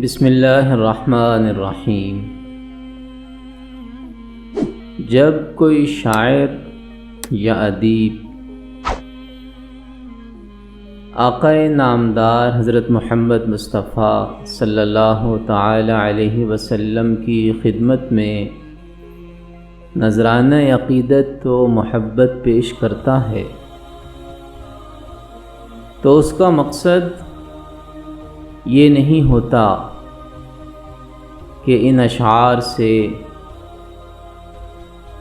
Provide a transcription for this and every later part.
بسم اللہ الرحمن الرحیم۔ جب کوئی شاعر یا ادیب آقا نامدار حضرت محمد مصطفیٰ صلی اللہ تعالی علیہ وسلم کی خدمت میں نذرانہ عقیدت و محبت پیش کرتا ہے تو اس کا مقصد یہ نہیں ہوتا کہ ان اشعار سے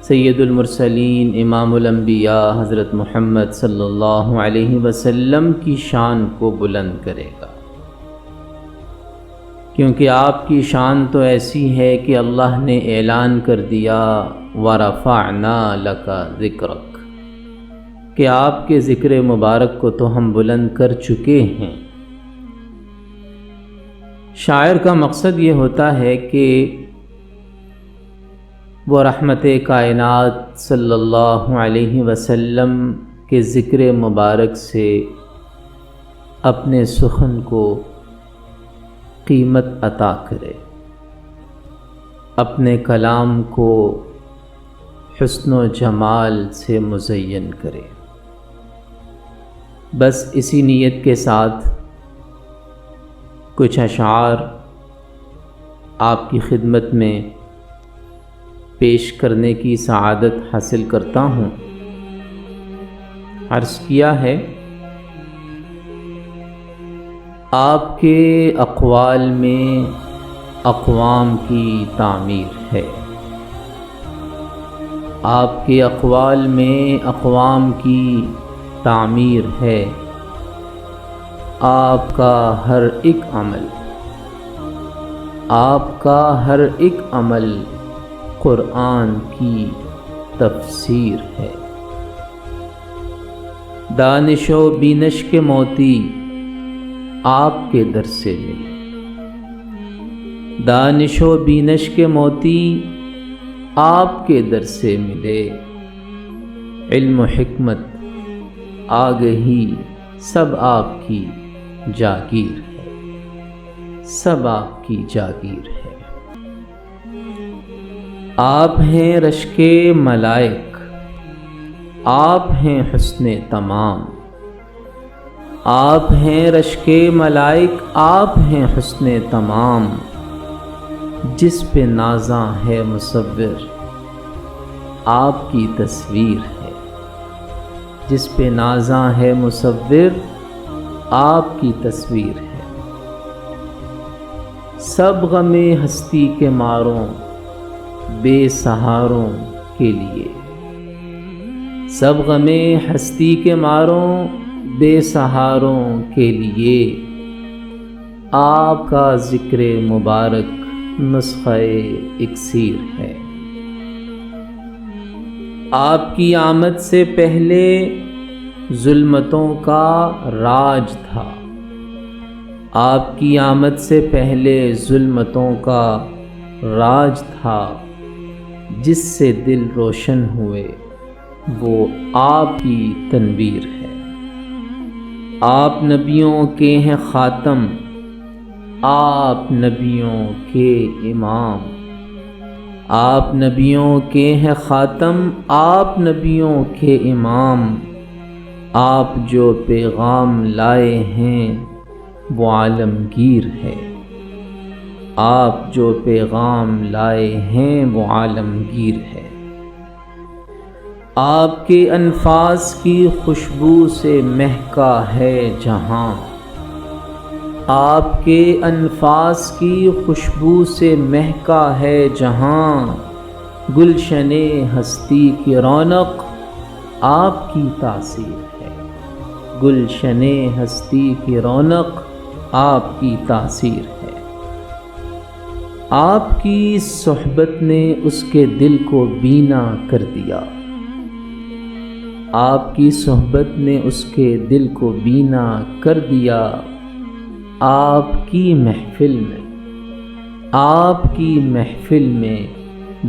سید المرسلین امام الانبیاء حضرت محمد صلی اللہ علیہ وسلم کی شان کو بلند کرے گا، کیونکہ آپ کی شان تو ایسی ہے کہ اللہ نے اعلان کر دیا وَرَفَعْنَا لَكَ ذِكْرَكَ کہ آپ کے ذکر مبارک کو تو ہم بلند کر چکے ہیں۔ شاعر کا مقصد یہ ہوتا ہے کہ وہ رحمت کائنات صلی اللہ علیہ وسلم کے ذکر مبارک سے اپنے سخن کو قیمت عطا کرے، اپنے کلام کو حسن و جمال سے مزین کرے۔ بس اسی نیت کے ساتھ کچھ اشعار آپ کی خدمت میں پیش کرنے کی سعادت حاصل کرتا ہوں۔ عرض کیا ہے، آپ کے اقوال میں اقوام کی تعمیر ہے، آپ کے اقوال میں اقوام کی تعمیر ہے، آپ کا ہر ایک عمل، آپ کا ہر ایک عمل قرآن کی تفسیر ہے۔ دانش و بینش کے موتی آپ کے در سے ملے، دانش و بینش کے موتی آپ کے در سے ملے، علم و حکمت آگہی سب آپ کی جاگیر ہے، سب آپ کی جاگیر ہے۔ آپ ہیں رشک ملائک، آپ ہیں حسن تمام، آپ ہیں رشک ملائک، آپ ہیں حسن تمام، جس پہ نازاں ہے مصور آپ کی تصویر ہے، جس پہ نازاں ہے مصور آپ کی تصویر ہے۔ سب غم ہستی کے ماروں بے سہاروں کے لیے، سب غم ہستی کے ماروں بے سہاروں کے لیے، آپ کا ذکر مبارک نسخہ اکسیر ہے۔ آپ کی آمد سے پہلے ظلمتوں کا راج تھا، آپ کی آمد سے پہلے ظلمتوں کا راج تھا، جس سے دل روشن ہوئے وہ آپ کی تنویر ہے۔ آپ نبیوں کے ہیں خاتم، آپ نبیوں کے امام، آپ نبیوں کے ہیں خاتم، آپ نبیوں کے امام، آپ جو پیغام لائے ہیں وہ عالمگیر ہے، آپ جو پیغام لائے ہیں وہ عالمگیر ہے۔ آپ کے انفاس کی خوشبو سے مہکا ہے جہاں، آپ کے انفاس کی خوشبو سے مہکا ہے جہاں، گلشن ہستی کی رونق آپ کی تاثیر ہے، گلشن ہستی کی رونق آپ کی تاثیر ہے۔ آپ کی صحبت نے اس کے دل کو بینا کر دیا، آپ کی صحبت نے اس کے دل کو بینا کر دیا۔ آپ کی محفل میں، آپ کی محفل میں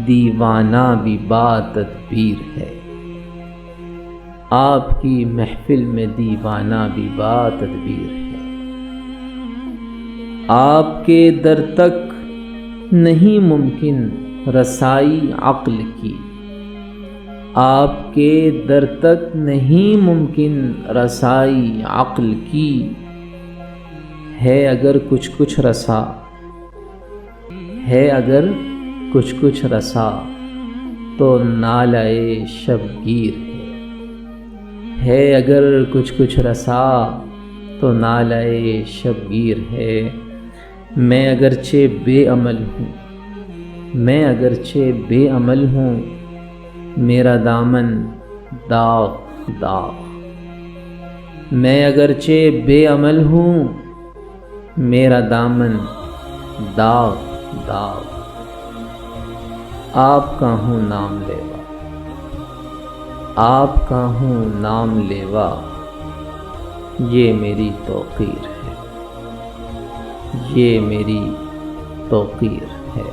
دیوانہ بھی با تدبیر ہے، آپ کی محفل میں دیوانہ بھی با تدبیر ہے۔ آپ کے در تک نہیں ممکن رسائی عقل کی، آپ کے در تک نہیں ممکن رسائی عقل کی، ہے اگر کچھ کچھ رسا، ہے اگر کچھ کچھ رسا تو نالائے شبگیر ہے اگر کچھ کچھ رسا تو نالائے شبگیر ہے۔ میں اگرچہ بے عمل ہوں، میں اگرچہ بے عمل ہوں، میرا دامن داغ داغ، میں اگرچہ بے عمل ہوں، میرا دامن داغ داغ، آپ کا ہوں نام لیوا، آپ کا ہوں نام لیوا، یہ میری توقیر ہے، یہ میری توقیر ہے۔